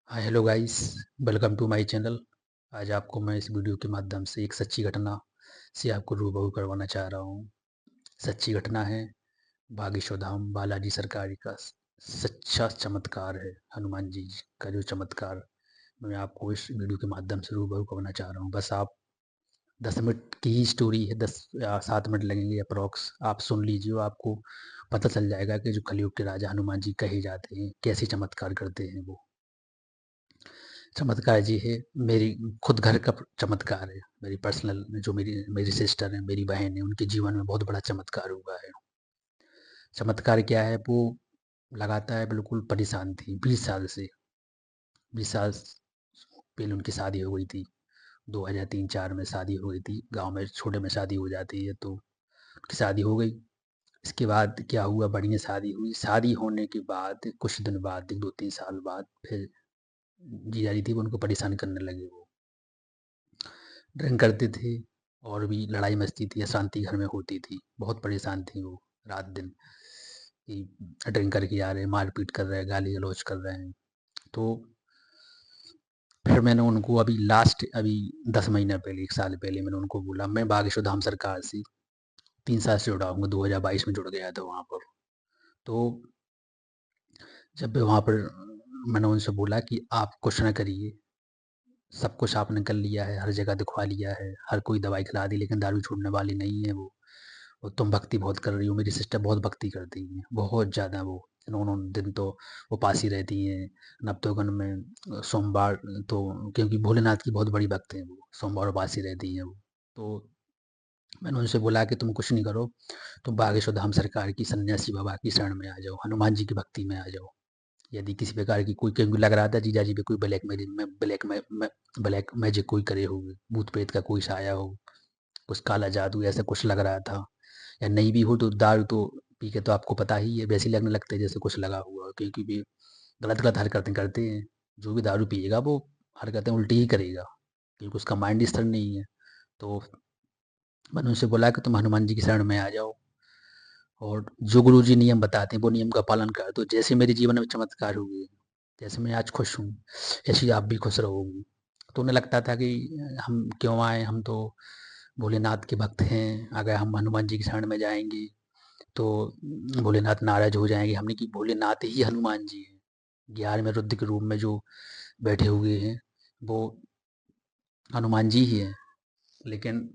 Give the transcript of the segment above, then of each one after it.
हाँ, hello guys. Welcome to my channel. आज आपको मैं इस वीडियो के माध्यम से एक सच्ची घटना से आपको रूबरू करवाना चाह रहा हूँ। सच्ची घटना है बागेश्वर धाम बालाजी सरकार का सच्चा चमत्कार है। हनुमान जी का जो चमत्कार मैं आपको इस वीडियो के माध्यम से रूबरू करवाना चाह रहा हूँ। बस आप 10 मिनट की ही स्टोरी है, 10 या 7 मिनट लगेंगे अप्रॉक्स। आप सुन लीजिए, आपको पता चल जाएगा कि जो कलयुग के राजा हनुमान जी कहे जाते हैं कैसे चमत्कार करते हैं वो। चमत्कार जी है, मेरी खुद घर का चमत्कार है। मेरी पर्सनल जो मेरी मेरी सिस्टर है, मेरी बहन है, उनके जीवन में बहुत बड़ा चमत्कार हुआ है। चमत्कार क्या है वो लगातार बिल्कुल परेशान थी 20 साल से। 20 साल पहले उनकी शादी हो गई थी। 2003-4 में शादी हो गई थी। गांव में छोटे में शादी हो जाती है तो उनकी शादी हो गई। इसके बाद क्या हुआ, बढ़िया शादी हुई। शादी होने के बाद कुछ दिन बाद, 2-3 साल बाद, फिर जीजा जी थी वो उनको परेशान करने लगे। वो ड्रिंक करते थे और भी लड़ाई मस्ती थी, अशांति घर में होती थी। बहुत परेशान थी वो रात दिन कि ड्रिंक करके आ रहे हैं, मारपीट कर रहे हैं, गाली गलौज कर रहे हैं। तो फिर मैंने उनको अभी लास्ट अभी 10 महीने पहले, 1 साल पहले मैंने उनको बोला मैं बागेश्वर धाम सरकार से 3 साल से जुड़ा हूँ। 2022 में जुड़ गया था वहाँ पर। तो जब वहाँ पर मैंने उनसे बोला कि आप कुछ ना करिए, सब कुछ आपने कर लिया है, हर जगह दिखवा लिया है, हर कोई दवाई खिला दी, लेकिन दारू छोड़ने वाली नहीं है वो। और तुम भक्ति बहुत कर रही हो। मेरी सिस्टर बहुत भक्ति करती हैं, बहुत ज़्यादा। वो 9-9 दिन तो उपासी रहती हैं। नवतोगन में सोमवार, तो क्योंकि भोलेनाथ की बहुत बड़ी भक्त हैं वो, सोमवार उपासी रहती हैं वो। तो मैंने उनसे बोला कि तुम कुछ नहीं करो, तुम बागेश्वर धाम सरकार की सन्यासी बाबा की शरण में आ जाओ, हनुमान जी की भक्ति में आ जाओ। यदि किसी प्रकार की कोई, क्योंकि लग रहा था जीजा जी पे कोई ब्लैक मैजिक कोई करे हो, भूत प्रेत का कोई साया हो, कुछ काला जादू, ऐसा कुछ लग रहा था। या नहीं भी हो तो दारू तो पी के तो आपको पता ही है, वैसे ही लगने लगते हैं जैसे कुछ लगा हुआ हो, क्योंकि भी गलत गलत हरकतें करते हैं। जो भी दारू पिएगा वो हरकतें उल्टी ही करेगा, क्योंकि उसका माइंड स्थिर नहीं है। तो मैंने उनसे बोला कि तुम हनुमान जी की शरण में आ जाओ और जो गुरु जी नियम बताते हैं वो नियम का पालन कर दो। जैसे मेरे जीवन में चमत्कार हुए, जैसे मैं आज खुश हूँ, ऐसे ही आप भी खुश रहोगी। तो उन्हें लगता था कि हम क्यों आए, हम तो भोलेनाथ के भक्त हैं, अगर हम हनुमान जी की शरण में जाएंगे तो भोलेनाथ नाराज हो जाएंगे। हमने कि भोलेनाथ ही हनुमान जी हैं, 11वें रुद्र के रूप में जो बैठे हुए हैं वो हनुमान जी ही हैं। लेकिन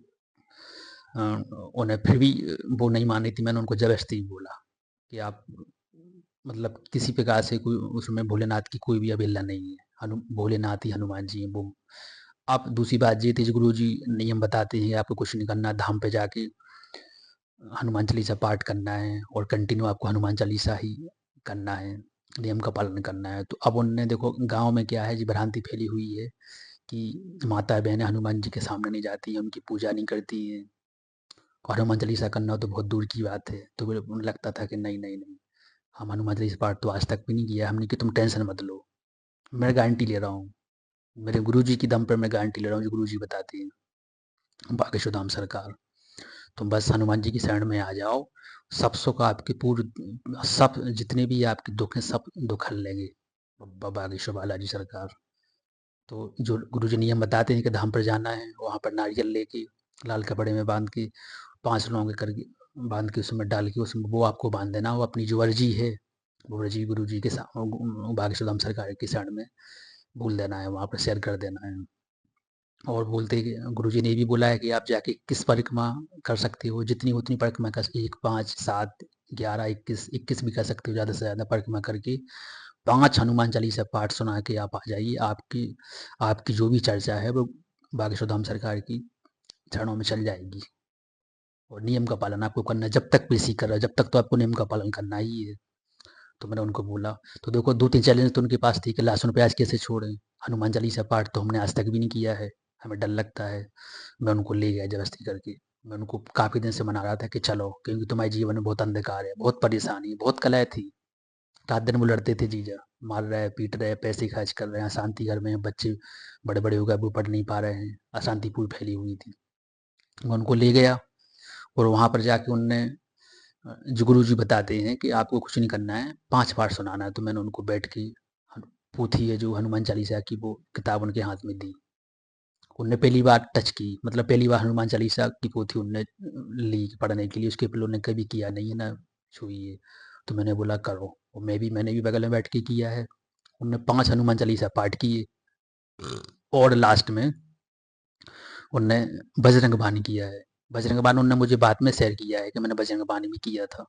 अ, उन्हें फिर भी वो नहीं मानी थी। मैंने उनको ज़बरदस्ती बोला कि आप मतलब किसी प्रकार से कोई उसमें भोलेनाथ की कोई भी अवहेलना नहीं है। भोलेनाथ ही हनुमान जी हैं वो। आप दूसरी बात ये थी, जो गुरु जी नियम बताते हैं आपको कुछ नहीं करना, धाम पे जाके हनुमान चालीसा पाठ करना है और कंटिन्यू आपको हनुमान चालीसा ही करना है, नियम का पालन करना है। तो अब उनने देखो गाँव में क्या है जी, भ्रांति फैली हुई है कि माता बहनें हनुमान जी के सामने नहीं जाती हैं, उनकी पूजा नहीं करती हैं, और हनुमान चालीसा करना तो बहुत दूर की बात है। तो फिर उन्हें लगता था कि नहीं नहीं नहीं, हम हनुमान चालीसा पाठ तो आज तक भी नहीं किया। हमने कि तुम टेंशन मत लो, मैं गारंटी ले रहा हूँ, मेरे गुरु जी की दम पर मैं गारंटी ले रहा हूँ, जो गुरु जी बताते हैं बागेश्वर धाम सरकार। तुम बस हनुमान जी की शरण में आ जाओ, सब सुख आपके पूर्ण, सब जितने भी आपके दुख हैं सब दुख हल लेंगे बागेश्वर बालाजी सरकार। तो जो गुरु जी नियम बताते हैं कि धाम पर जाना है, वहाँ पर नारियल लेके लाल कपड़े में बांध के 5 लौंगे करके बांध के उसमें डाल के उसमें वो आपको बांध देना। वो अपनी जो अर्जी है वो अर्जी गुरु जी के बागेश्वर धाम सरकार की शरण में भूल देना है, वहाँ पर शेयर कर देना है। और बोलते कि गुरुजी ने ये भी बोला है कि आप जाके 21 परिक्रमा कर सकते हो, जितनी उतनी परिक्रमा कर, 1, 5, 7, 11, 21 भी कर सकते हो, ज़्यादा से ज़्यादा परिक्रमा करके 5 हनुमान चालीसा पाठ सुना के आप आ जाइए। आपकी आपकी जो भी चर्चा है वो बागेश्वर धाम सरकार की चरणों में चल जाएगी। और नियम का पालन आपको करना है, जब तक पेशी कर रहा है, जब तक तो आपको नियम का पालन करना ही है। तो मैंने उनको बोला, तो देखो 2-3 चैलेंज तो उनके पास थी कि लहसुन प्याज कैसे छोड़ें, हनुमान चालीसा पाठ तो हमने आज तक भी नहीं किया है, हमें डर लगता है। मैं उनको ले गया ज़बरदस्ती करके। मैं उनको काफ़ी दिन से मना रहा था कि चलो, क्योंकि तुम्हारे जीवन में बहुत अंधकार है, बहुत परेशानी, बहुत कलह थी। रात दिन वो लड़ते थे जीजा, मार रहे हैं, पीट रहे हैं, पैसे खर्च कर रहे हैं, अशांति घर में है, बच्चे बड़े-बड़े हो गए, वो पढ़ नहीं पा रहे हैं, अशांति पूरी फैली हुई थी। मैं उनको ले गया और वहाँ पर जाके उनने जो गुरु जी बताते हैं कि आपको कुछ नहीं करना है, 5 पाठ सुनाना है। तो मैंने उनको बैठ के पोथी है जो हनुमान चालीसा की, वो किताब उनके हाथ में दी। उनने पहली बार टच की, मतलब पहली बार हनुमान चालीसा की पोथी उनने ली पढ़ने के लिए, उसके पहले उन्होंने कभी किया नहीं है ना छुई है। तो मैंने बोला करो, और मैंने भी बगल में बैठ के किया है। उनने 5 हनुमान चालीसा पाठ किए, और लास्ट में उनने बजरंग बाण किया है। बजरंग बाण उनने मुझे बाद में शेयर किया है कि मैंने बजरंग बाण भी किया था।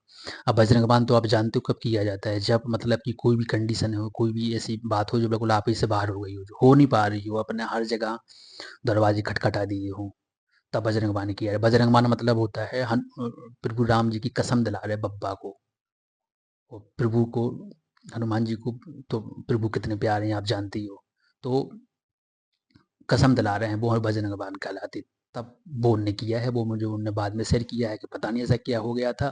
अब बजरंग बाण तो आप जानते हो कब किया जाता है, जब मतलब कि कोई भी कंडीशन हो, कोई भी ऐसी बात हो जो बिल्कुल आप ही से बाहर हो गई हो, जो हो नहीं पा रही हो, अपने हर जगह दरवाजे खटखटा दिए हों, तब बजरंग बाण किया है। बजरंग बाण मतलब होता है प्रभु राम जी की कसम दिला रहे बब्बा को, और प्रभु को, हनुमान जी को, तो प्रभु कितने प्यारे हैं आप जानते ही हो। तो कसम दिला रहे हैं, वो बजरंग बाण कहलाती। तब वो उनने किया है, वो मुझे उनने बाद में शेयर किया है कि पता नहीं ऐसा क्या हो गया था।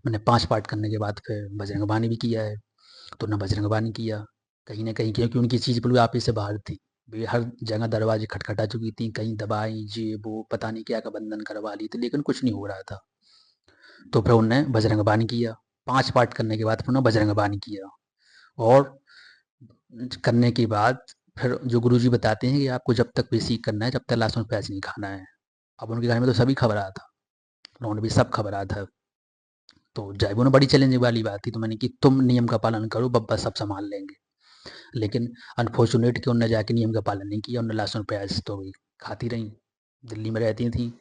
मैंने 5 पार्ट करने के बाद फिर बजरंग बाण भी किया है। तो उन्होंने बजरंग बाण किया, कहीं न कहीं क्योंकि उनकी चीज़ बिल्कुल आप ही से बाहर थी। वे हर जगह दरवाजे खटखटा चुकी थी, कहीं दवाई, ये वो पता नहीं क्या का बंधन करवा ली थी, लेकिन कुछ नहीं हो रहा था। तो फिर उन्होंने बजरंग बाण किया, 5 पार्ट करने के बाद फिर उन्होंने बजरंग बाण किया, और करने के बाद फिर जो गुरुजी बताते हैं कि आपको जब तक बेसिक करना है, जब तक लहसुन प्याज नहीं खाना है। अब उनके घर में तो सभी खा रहा था, उन्होंने भी सब खा रहा था। तो जब उन्हें बड़ी चैलेंजिंग वाली बात थी, तो मैंने कि तुम नियम का पालन करो, बब्बा सब संभाल लेंगे। लेकिन अनफॉर्चुनेट कि उन्होंने जाके नियम का पालन नहीं किया, उन्होंने लहसुन प्याज तो वही खाती रहीं, दिल्ली में रहती थी।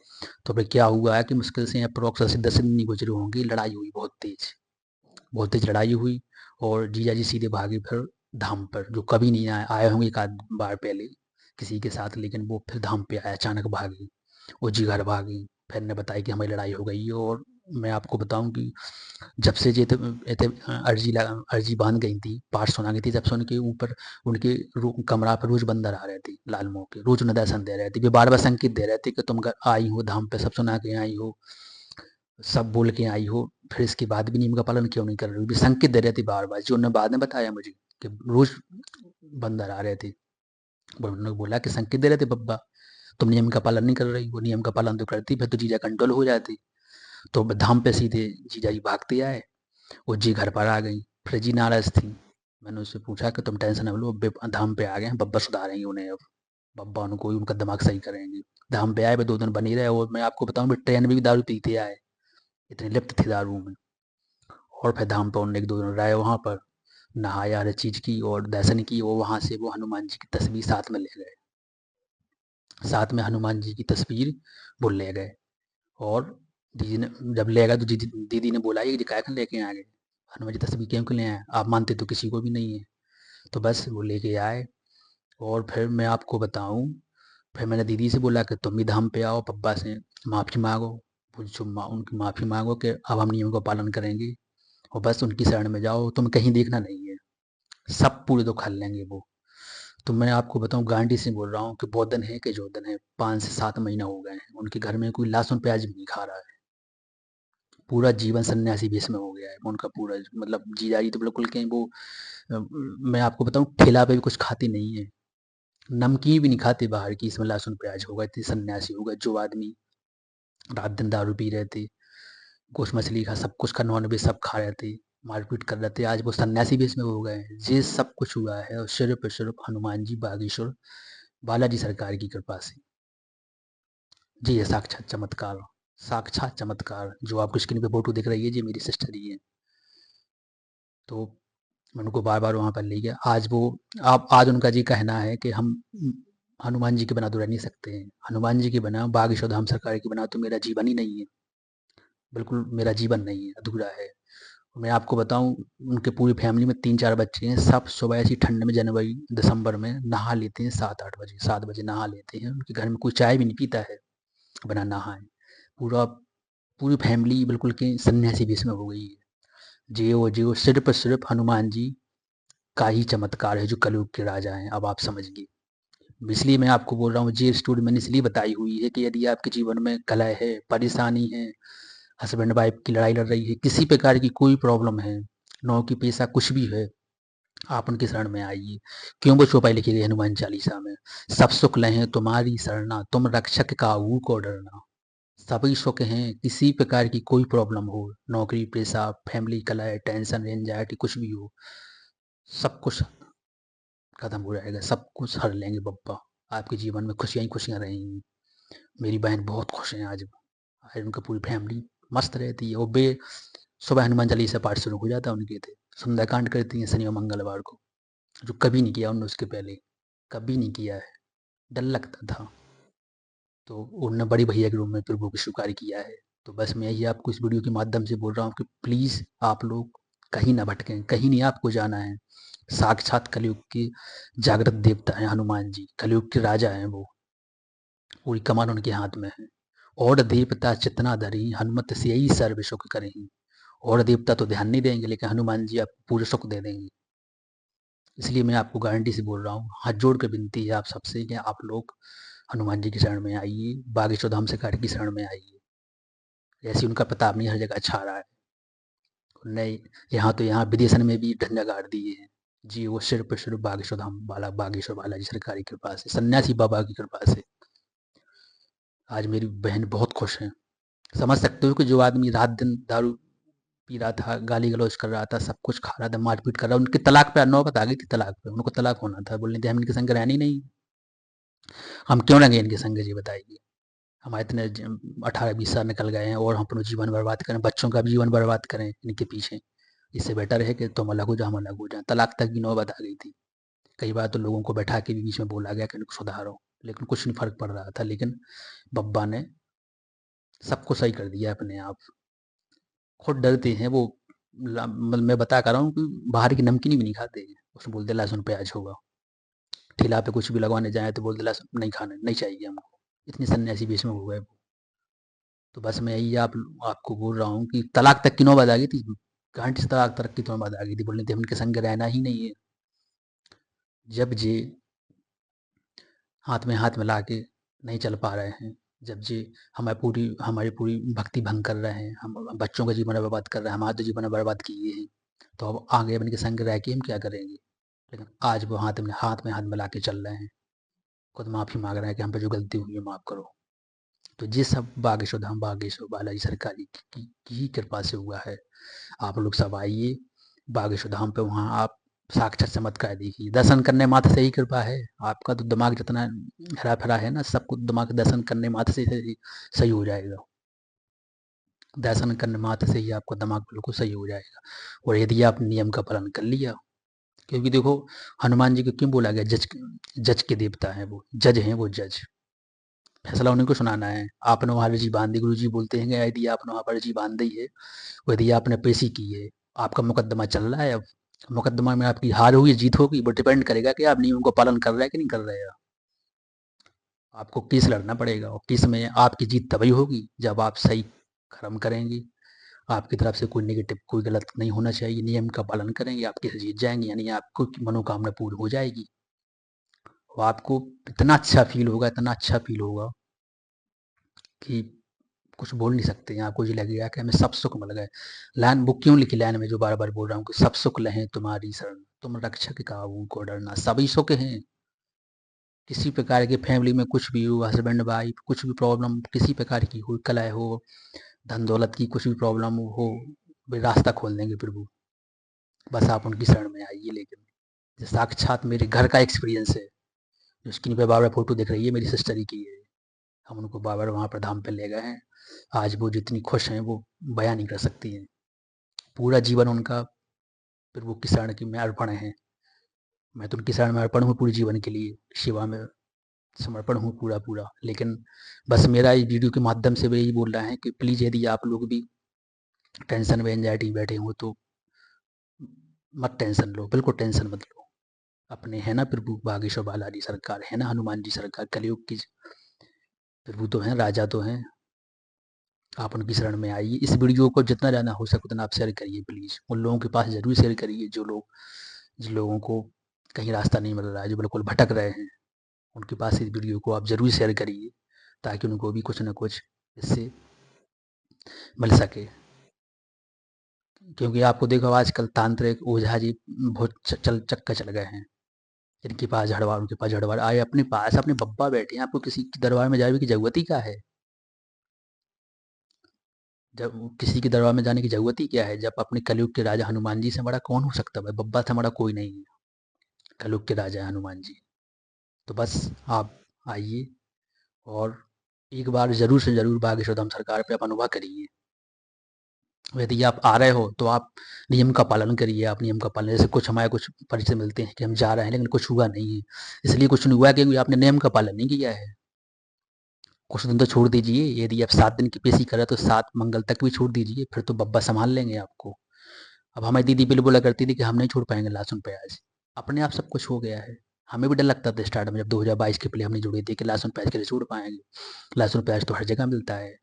तो फिर क्या हुआ है कि मुश्किल से अप्रोक्स 10 दिन नहीं गुजरे होंगे, लड़ाई हुई बहुत तेज लड़ाई हुई, और जीजा जी सीधे भागे फिर धाम पर, जो कभी नहीं आए होंगे एक आध बार पहले किसी के साथ, लेकिन वो फिर धाम पे आए, अचानक भागे, वो जी घर भागी। फिर ने बताया कि हमारी लड़ाई हो गई है, और मैं आपको बताऊं कि जब से ये अर्जी बांध गई थी, पाठ सुना गई थी, जब से उनके ऊपर, उनके कमरा पर रोज बंदर आ रहे थे लाल मुंह के, रोज उन्हें दर्शन दे रहे थे, वे बार बार संकेत दे रहे थे कि तुम आई हो धाम पे, सब सुना के आई हो, सब बोल के आई हो, फिर इसके बाद भी नियम का पालन क्यों नहीं कर रही हो? भी संकेत दे रहे थे बार बार, जो उन्होंने बाद में बताया मुझे कि रोज बंदर आ रहे थे। उन्होंने बोला कि संकेत दे रहे थे बब्बा, तुम नियम का पालन नहीं कर रही हो, नियम का पालन तो करती फिर तो जीजा कंट्रोल हो जाती। तो धाम पे सीधे जीजा जी भागते आए, वो जी घर पर आ गई, फिर जी नाराज थी। मैंने उससे पूछा कि तुम टेंशन न लो, धाम पे आ गए हैं, बब्बा सुधारेंगे उन्हें अब, बब्बा उनको उनका दिमाग सही करेंगे। धाम पे आए, वे 2 दिन बनी रहे, और मैं आपको बताऊं ट्रेन में भी दारू पीते आए, इतनी लिप्त थी दारू में। और फिर धाम पे उन्होंने 1-2 दिन रहे वहाँ पर, नहाया, हर चीज़ की और दर्शन की, और वहाँ से वो हनुमान जी की तस्वीर साथ में ले गए। साथ में हनुमान जी की तस्वीर वो ले गए, और दीदी ने जब ले गए तो दीदी दीदी ने बोला ये काहे लेके आ गए, हनुमान जी तस्वीर क्यों ले आए, आप मानते तो किसी को भी नहीं है। तो बस वो लेके आए, और फिर मैं आपको बताऊं, फिर मैंने दीदी से बोला कि तुम भी धाम पे आओ, पप्पा से माफ़ी मांगो, उनकी माफ़ी मांगो कि अब हम नियम का पालन करेंगे, और बस उनकी शरण में जाओ, तुम कहीं देखना नहीं है, सब पूरे तो खा लेंगे वो। तो मैं आपको बताऊँ गांडी से बोल रहा हूँ कि बौद्धन है कि जोधन है, 5 से 7 महीना हो गए हैं, उनके घर में कोई लहसुन प्याज भी नहीं खा रहा है। पूरा जीवन सन्यासी भेष में हो गया है उनका पूरा, मतलब जीजा जी तो बिल्कुल कहीं वो, मैं आपको बताऊँ ठेला पे भी कुछ खाते नहीं है, नमकीन भी नहीं खाते बाहर की, इसमें लहसुन प्याज होगा, इतने सन्यासी होगा जो आदमी रात दिन दारू पी रहे थे, गोश्त मछली का सब कुछ का नॉनवेज सब खा रहे थे, मारपीट कर रहे थे, आज वो सन्यासी भेष में हो गए हैं। ये सब कुछ हुआ है और सिर्फ हनुमान जी बागेश्वर बालाजी सरकार की कृपा से। जी ये साक्षात चमत्कार, जो आपको स्क्रीन पे फोटो दिख रही है, जी मेरी सिस्टर ही है। तो मैं उनको बार बार वहाँ पर ले गया, आज वो, आप आज उनका जी कहना है कि हम हनुमान जी के बिना तो रह नहीं सकते हैं, हनुमान जी के बिना, बागेश्वर धाम सरकार के बिना तो मेरा जीवन ही नहीं है, बिल्कुल मेरा जीवन नहीं है, अधूरा है। मैं आपको बताऊं, उनके पूरी फैमिली में 3-4 बच्चे हैं, सब सुबह ऐसी ठंड में जनवरी दिसंबर में नहा लेते हैं, 7-8 बजे, 7 बजे नहा लेते हैं, उनके घर में कोई चाय भी नहीं पीता है बिना नहाए। पूरा पूरी फैमिली बिल्कुल के सन्यासी भेष में हो गई है। जियो सिर्फ हनुमान जी का ही चमत्कार है जो कलयुग के राजा हैं, अब आप समझिए। इसलिए मैं आपको बोल रहा हूँ, ये स्टोरी मैंने इसलिए बताई हुई है कि यदि आपके जीवन में कलह है, परेशानी है, हस्बैंड वाइफ की लड़ाई लड़ रही है, किसी प्रकार की कोई प्रॉब्लम है, नौकरी पेशा कुछ भी है, आप उनकी शरण में आइए। क्यों वो चौपाई लिखी गई हनुमान चालीसा में, सब सुख लहें तुम्हारी शरणा, तुम रक्षक काहू को डरना। सभी सुख हैं, किसी प्रकार की कोई प्रॉब्लम हो, नौकरी पेशा, फैमिली कलह, टेंशन, एंजाइटी कुछ भी हो, सब कुछ खत्म हो जाएगा, सब कुछ हर लेंगे बप्पा। आपके जीवन में खुशियाँ ही खुशियाँ रहेंगी। मेरी बहन बहुत खुश हैं आज। आज उनकी पूरी फैमिली मस्त रहती है। वो बे सुबह हनुमान चालीसा पाठ शुरू हो जाता है उनके थे। सुंदरकांड करती हैं शनि और मंगलवार को, जो कभी नहीं किया उन्होंने उसके पहले, कभी नहीं किया है। डर लगता था, तो उन्होंने बड़ी भैया के रूप में प्रभु को स्वीकार किया है। तो बस मैं यही आपको इस वीडियो के माध्यम से बोल रहा हूँ कि प्लीज़ आप लोग कहीं ना भटकें, कहीं नहीं आपको जाना है। साक्षात कलयुग के जागृत देवता हैं हनुमान जी, कलयुग के राजा हैं वो, पूरी कमान उनके हाथ में है। और देवता चितना धरी हनुमत से यही सर्व सुख करें। और देवता तो ध्यान नहीं देंगे, लेकिन हनुमान जी आपको पूरे सुख दे देंगे। इसलिए मैं आपको गारंटी से बोल रहा हूँ, हाथ जोड़ के विनती है आप सबसे कि आप लोग हनुमान जी की शरण में आइए, बागेश्वर धाम शिकारी की शरण में आइए। जैसे उनका प्रताप नहीं हर जगह छा रहा है। नहीं, यहाँ तो यहाँ विदेशन में भी झंडा गाड़ दिए हैं। जी, वो सिर्फ बागेश्वर धाम बाला बागेश्वर बालाजी सरकार की कृपा से, सन्यासी बाबा की कृपा से आज मेरी बहन बहुत खुश है। समझ सकते हो कि जो आदमी रात दिन दारू पी रहा था, गाली गलौज कर रहा था, सब कुछ खा रहा था, मारपीट कर रहा था, उनकी तलाक पे नौबत आ गई थी, तलाक पे उनको तलाक होना था। बोलने थे हम इनके संग रहनी नहीं, हम क्यों रहेंगे इनके संग, जी बताइए। हमारे इतने 18-20 साल निकल गए हैं और हम अपना जीवन बर्बाद करें, बच्चों का भी जीवन बर्बाद करें इनके पीछे। इससे बेटर है कि तुम अलग हो जाओ, हम अलग हो जाएं। तलाक तक की नौबत आ गई थी। कई बार तो लोगों को बैठा के भी बीच में बोला गया कि इनको सुधारो, लेकिन कुछ नहीं फर्क पड़ रहा था। लेकिन बब्बा ने सबको सही कर दिया अपने आप। खुद डरते हैं वो, मतलब मैं बता कर रहा हूँ कि बाहर की नमकीन भी नहीं खाते हैं। उसमें बोलते लहसुन प्याज होगा, ठेला पे कुछ भी लगवाने जाए तो बोलते लहसुन नहीं खाने, नहीं चाहिए हमको। इतनी सन्यासी बेच में हो गए वो। तो बस मैं यही आपको बोल रहा हूँ कि तलाक तक की नौबत आ गई थी, गांठी से तलाक तक की नौबत आ गई थी। बोलने थे उनके संग रहना ही नहीं है। जब जे हाथ में हाथ मिला के नहीं चल पा रहे हैं, जब जे हमारी पूरी भक्ति भंग कर रहे हैं, हम बच्चों का जीवन बर्बाद कर रहे हैं, हमारा तो जीवन बर्बाद किए हैं, तो अब आगे अब इनके संग रह के हम क्या करेंगे। लेकिन आज वो हाथ में हाथ मिला के चल रहे हैं, खुद माफ़ी मांग रहे हैं कि हम पे जो गलती हुई है माफ़ करो। तो ये सब बागेश्वर धाम बागेश्वर बालाजी सरकारी की ही कृपा से हुआ है। आप लोग सब आइए बागेश्वर धाम पे, वहाँ आप साक्षात चमत्कार देखिए। दर्शन करने मात्र से ही कृपा है। आपका तो दिमाग जितना हरा भरा है ना, सब कुछ दिमाग दर्शन करने मात्र से ही सही हो जाएगा। दर्शन करने मात्र से ही आपका दिमाग बिल्कुल सही हो जाएगा। और यदि आप नियम का पालन कर लिया, क्योंकि देखो हनुमान जी को क्यों बोला गया, जज जज के देवता है वो, जज हैं वो, जज। फैसला उन्हीं को सुनाना है। आपने वहाँ अर्जी बांध दी, गुरु जी बोलते हैं कि यदि आपने वहाँ पर अर्जी बांध दी है, यदि आपने पेशी की है, आपका मुकदमा चल रहा है, अब मुकदमा में आपकी हार होगी जीत होगी, वो डिपेंड करेगा कि आप नियम को पालन कर रहे हैं कि नहीं कर रहे हैं। आपको केस लड़ना पड़ेगा, और केस में आपकी जीत तभी होगी जब आप सही कर्म करेंगे। आपकी तरफ से कोई नेगेटिव, कोई गलत नहीं होना चाहिए। नियम का पालन करेंगे, आप केस जीत जाएंगे, यानी आपको मनोकामना पूरी हो जाएगी। और आपको इतना अच्छा फील होगा, इतना अच्छा फील होगा कि कुछ बोल नहीं सकते हैं। आपको ये लगेगा कि हमें सब सुख मिल गए। लाइन बुक क्यों लिखी, लाइन में जो बार बार बोल रहा हूँ कि सब सुख लहें तुम्हारी शरण, तुम रक्षक काहू को डरना। सभी सुख हैं। किसी प्रकार के फैमिली में कुछ भी हो, हस्बैंड वाइफ कुछ भी प्रॉब्लम किसी प्रकार की हो, कलह हो, धन दौलत की कुछ भी प्रॉब्लम हो, वे रास्ता खोल देंगे प्रभु। बस आप उनकी शरण में आइए। लेकिन जो साक्षात मेरे घर का एक्सपीरियंस है, जो स्क्रीन पे बार बार फोटो दिख रही है, मेरी सिस्टर ही की है। हम उनको बार बार वहाँ पर धाम पे ले गए हैं। आज वो जितनी खुश हैं वो बयान नहीं कर सकती हैं। पूरा जीवन उनका प्रभु की शरण की में अर्पण है। मैं तो उनकी शरण में अर्पण हूँ पूरे जीवन के लिए, सेवा में समर्पण हूँ पूरा पूरा। लेकिन बस मेरा इस वीडियो के माध्यम से वो यही बोल रहा है कि प्लीज़ यदि आप लोग भी टेंशन में एंजाइटी में बैठे हो तो मत टेंशन लो, बिल्कुल टेंशन मत लो। अपने है ना प्रभु बागेश्वर बालाजी सरकार, है ना हनुमान जी सरकार, कलयुग की प्रभु तो हैं, राजा तो हैं। आप उनकी शरण में आइए। इस वीडियो को जितना ज़्यादा हो सके उतना आप शेयर करिए प्लीज़। उन लोगों के पास ज़रूर शेयर करिए जो लोग, जिन लोगों को कहीं रास्ता नहीं मिल रहा है, जो बिल्कुल भटक रहे हैं। उनके पास इस वीडियो को आप ज़रूर शेयर करिए, ताकि उनको भी कुछ ना कुछ इससे मिल सके। क्योंकि आपको देखो आजकल तांत्रिक ओझा जी बहुत चक्कर चल गए हैं। जिनके पास झड़वार, उनके पास झड़वार आए, अपने पास अपने बब्बा बैठे हैं, आपको किसी के दरबार में जाने की ज़रूरत ही क्या है। जब किसी के दरबार में जाने की ज़रूरत ही क्या है, जब अपने कलयुग के राजा हनुमान जी से बड़ा कौन हो सकता है भाई, बब्बा से बड़ा कोई नहीं है। कलयुग के राजा हनुमान जी। तो बस आप आइए और एक बार ज़रूर से ज़रूर भाग्य धाम सरकार पे आप अनुभव करिए। यदि आप आ रहे हो तो आप नियम का पालन करिए, आप नियम का पालन, जैसे कुछ हमारे कुछ परिचय मिलते हैं कि हम जा रहे हैं लेकिन कुछ हुआ नहीं है। इसलिए कुछ नहीं हुआ है क्योंकि आपने नियम का पालन नहीं किया है। कुछ दिन तो छोड़ दीजिए, यदि आप 7 दिन की पेशी कर रहे हैं तो 7 मंगल तक भी छोड़ दीजिए, फिर तो बब्बा सँभाल लेंगे आपको। अब हमारी दीदी पहले बोला करती थी कि हम नहीं छोड़ पाएँगे लहसुन-प्याज़, अपने आप सब कुछ हो गया है। हमें भी डर लगता था स्टार्ट में, जब 2022 के पहले हमने जुड़ी थी कि लहसुन-प्याज़ कैसे छोड़ पाएँगे। लहसुन-प्याज़ तो हर जगह मिलता है।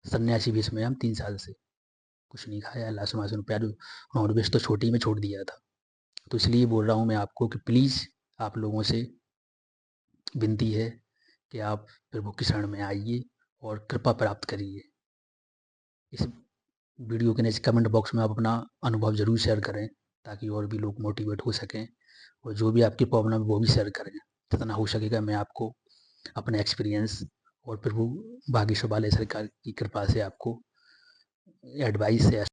सन्यासी वेश में हम 3 साल से कुछ नहीं खाया, लहसुन-वहसुन, प्याज़, नॉन-वेज तो छोटे ही में छोड़ दिया था। तो इसलिए बोल रहा हूँ मैं आपको कि प्लीज़ आप लोगों से विनती है कि आप प्रभु की शरण में आइए और कृपा प्राप्त करिए। इस वीडियो के नीचे कमेंट बॉक्स में आप अपना अनुभव ज़रूर शेयर करें, ताकि और भी लोग मोटिवेट हो सकें, और जो भी आपकी प्रॉब्लम है वो भी शेयर करें। जितना हो सकेगा मैं आपको अपने एक्सपीरियंस और प्रभु भागेश्वर वाले सरकार की कृपा से आपको एडवाइस या